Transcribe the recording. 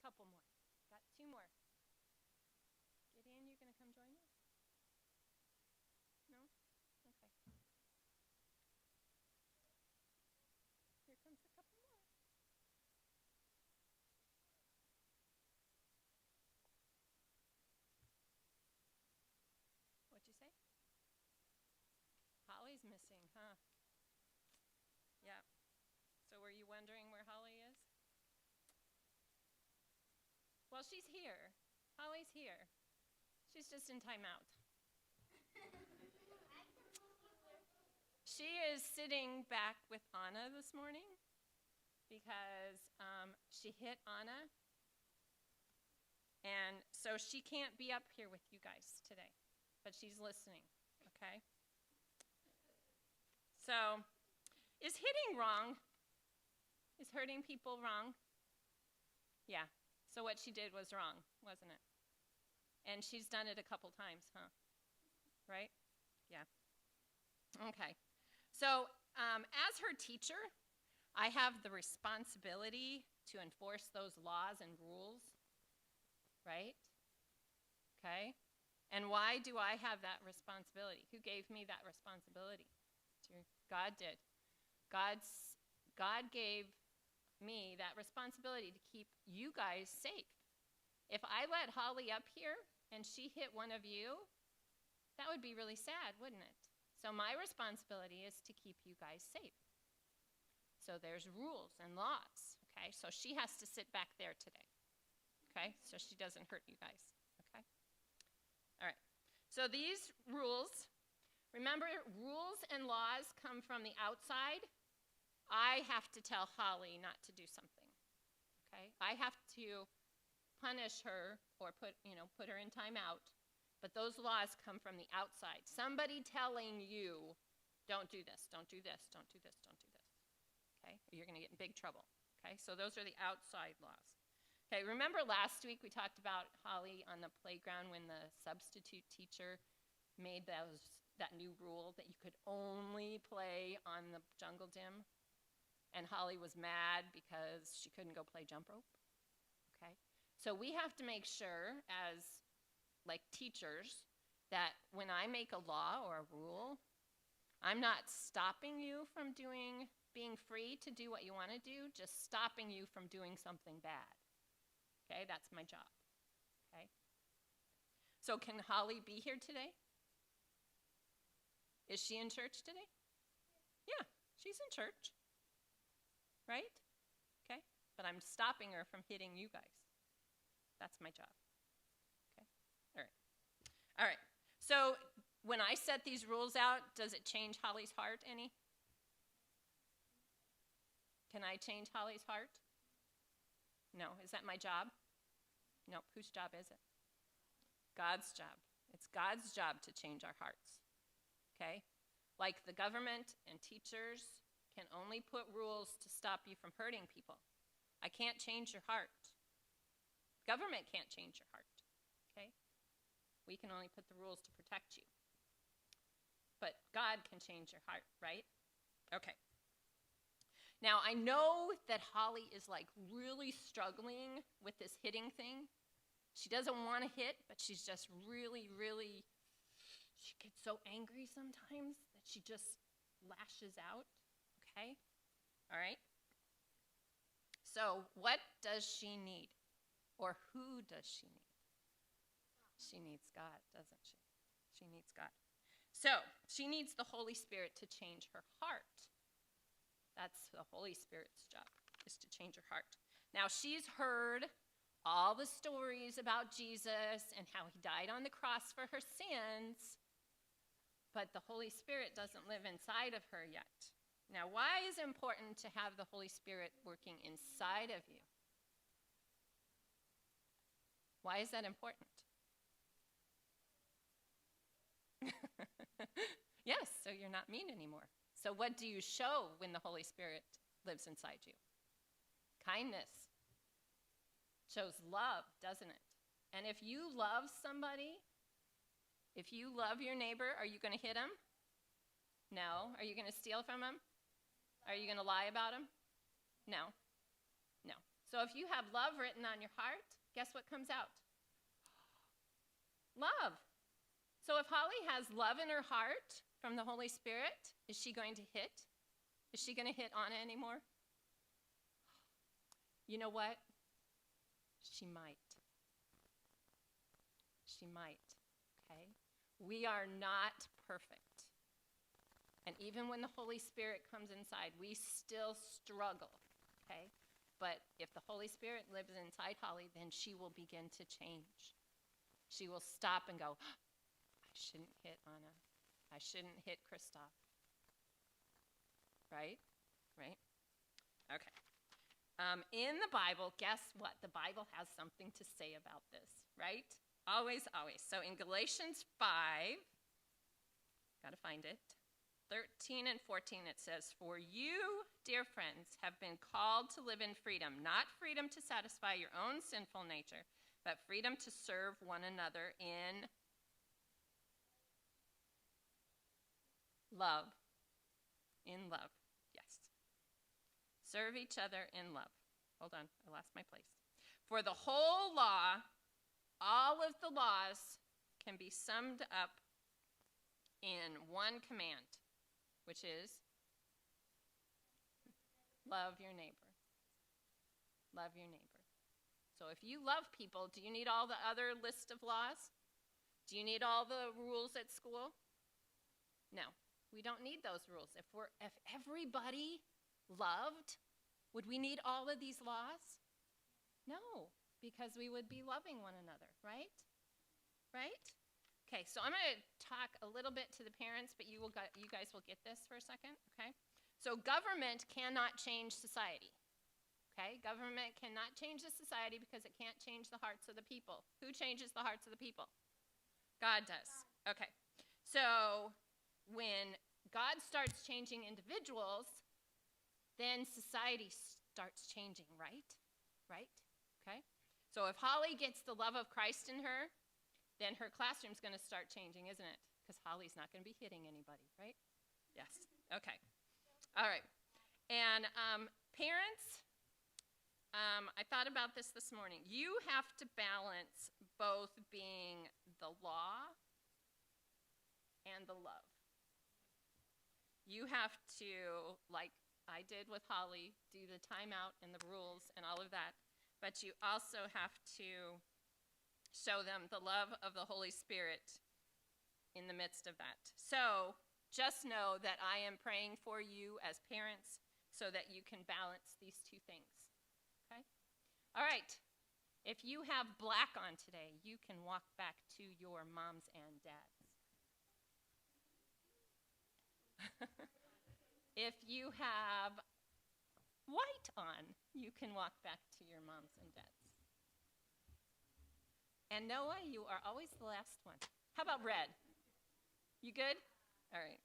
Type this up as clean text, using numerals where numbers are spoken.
couple more. Got two more. Gideon, you going to come join us? No? Okay. Here comes a couple more. What'd you say? Holly's missing, huh? Yeah. So were you wondering where Holly is? Well, she's here. Holly's here. She's just in timeout. She is sitting back with Anna this morning because she hit Anna. And so she can't be up here with you guys today, but she's listening, okay? So, is hitting wrong? Is hurting people wrong? Yeah. So what she did was wrong, wasn't it? And she's done it a couple times, huh? Right? Yeah. Okay. So, as her teacher, I have the responsibility to enforce those laws and rules, right? Okay. And why do I have that responsibility? Who gave me that responsibility? God did. God gave me that responsibility to keep you guys safe. If I let Holly up here and she hit one of you, that would be really sad, wouldn't it? So my responsibility is to keep you guys safe. So there's rules and laws, okay? So she has to sit back there today, okay? So she doesn't hurt you guys, okay? All right. So these rules, remember, rules and laws come from the outside. I have to tell Holly not to do something, okay? I have to punish her or put her in timeout, but those laws come from the outside. Somebody telling you, don't do this, don't do this, don't do this, don't do this, okay? Or you're going to get in big trouble, okay? So those are the outside laws. Okay, remember last week we talked about Holly on the playground when the substitute teacher made that new rule that you could only play on the jungle gym? And Holly was mad because she couldn't go play jump rope, okay? So we have to make sure as, like, teachers that when I make a law or a rule, I'm not stopping you from being free to do what you want to do, just stopping you from doing something bad, okay? That's my job, okay? So can Holly be here today? Is she in church today? Yeah, she's in church. Right? Okay? But I'm stopping her from hitting you guys. That's my job. Okay? All right. All right. So when I set these rules out, does it change Holly's heart any? Can I change Holly's heart? No. Is that my job? No. Whose job is it? God's job. It's God's job to change our hearts. Okay? Like the government and teachers can only put rules to stop you from hurting people. I can't change your heart. Government can't change your heart, okay? We can only put the rules to protect you. But God can change your heart, right? Okay. Now, I know that Holly is like really struggling with this hitting thing. She doesn't want to hit, but she's just really, she gets so angry sometimes that she just lashes out. Okay? All right? So what does she need? Or who does she need? She needs God, doesn't she? She needs God. So she needs the Holy Spirit to change her heart. That's the Holy Spirit's job, is to change her heart. Now, she's heard all the stories about Jesus and how he died on the cross for her sins, but the Holy Spirit doesn't live inside of her yet. Now, why is it important to have the Holy Spirit working inside of you? Why is that important? Yes, so you're not mean anymore. So what do you show when the Holy Spirit lives inside you? Kindness. Shows love, doesn't it? And if you love somebody, if you love your neighbor, are you going to hit him? No. Are you going to steal from him? Are you going to lie about him? No. No. So if you have love written on your heart, guess what comes out? Love. So if Holly has love in her heart from the Holy Spirit, is she going to hit? Is she going to hit Anna anymore? You know what? She might. She might, okay? We are not perfect. And even when the Holy Spirit comes inside, we still struggle, okay? But if the Holy Spirit lives inside Holly, then she will begin to change. She will stop and go, I shouldn't hit Anna. I shouldn't hit Christoph. Right? Right? Okay. In the Bible, guess what? The Bible has something to say about this, right? Always, always. So in Galatians 5, got to find it, 13 and 14, it says, For you, dear friends, have been called to live in freedom, not freedom to satisfy your own sinful nature, but freedom to serve one another in love. In love, yes. Serve each other in love. Hold on, I lost my place. For the whole law, all of the laws can be summed up in one command, which is love your neighbor. Love your neighbor. So if you love people, do you need all the other list of laws? Do you need all the rules at school? No, we don't need those rules. If everybody loved, would we need all of these laws? No, because we would be loving one another, right? Right? Okay, so I'm going to talk a little bit to the parents, but you guys will get this for a second, okay? So government cannot change society, okay? Government cannot change the society because it can't change the hearts of the people. Who changes the hearts of the people? God does. Okay, so when God starts changing individuals, then society starts changing, right? Right? Okay? So if Holly gets the love of Christ in her, then her classroom's going to start changing, isn't it? Because Holly's not going to be hitting anybody, right? Yes. Okay. All right. And parents, I thought about this morning. You have to balance both being the law and the love. You have to, like I did with Holly, do the timeout and the rules and all of that. But you also have to show them the love of the Holy Spirit in the midst of that. So just know that I am praying for you as parents so that you can balance these two things. Okay? All right. If you have black on today, you can walk back to your moms and dads. If you have white on, you can walk back to your moms and dads. And Noah, you are always the last one. How about red? You good? All right.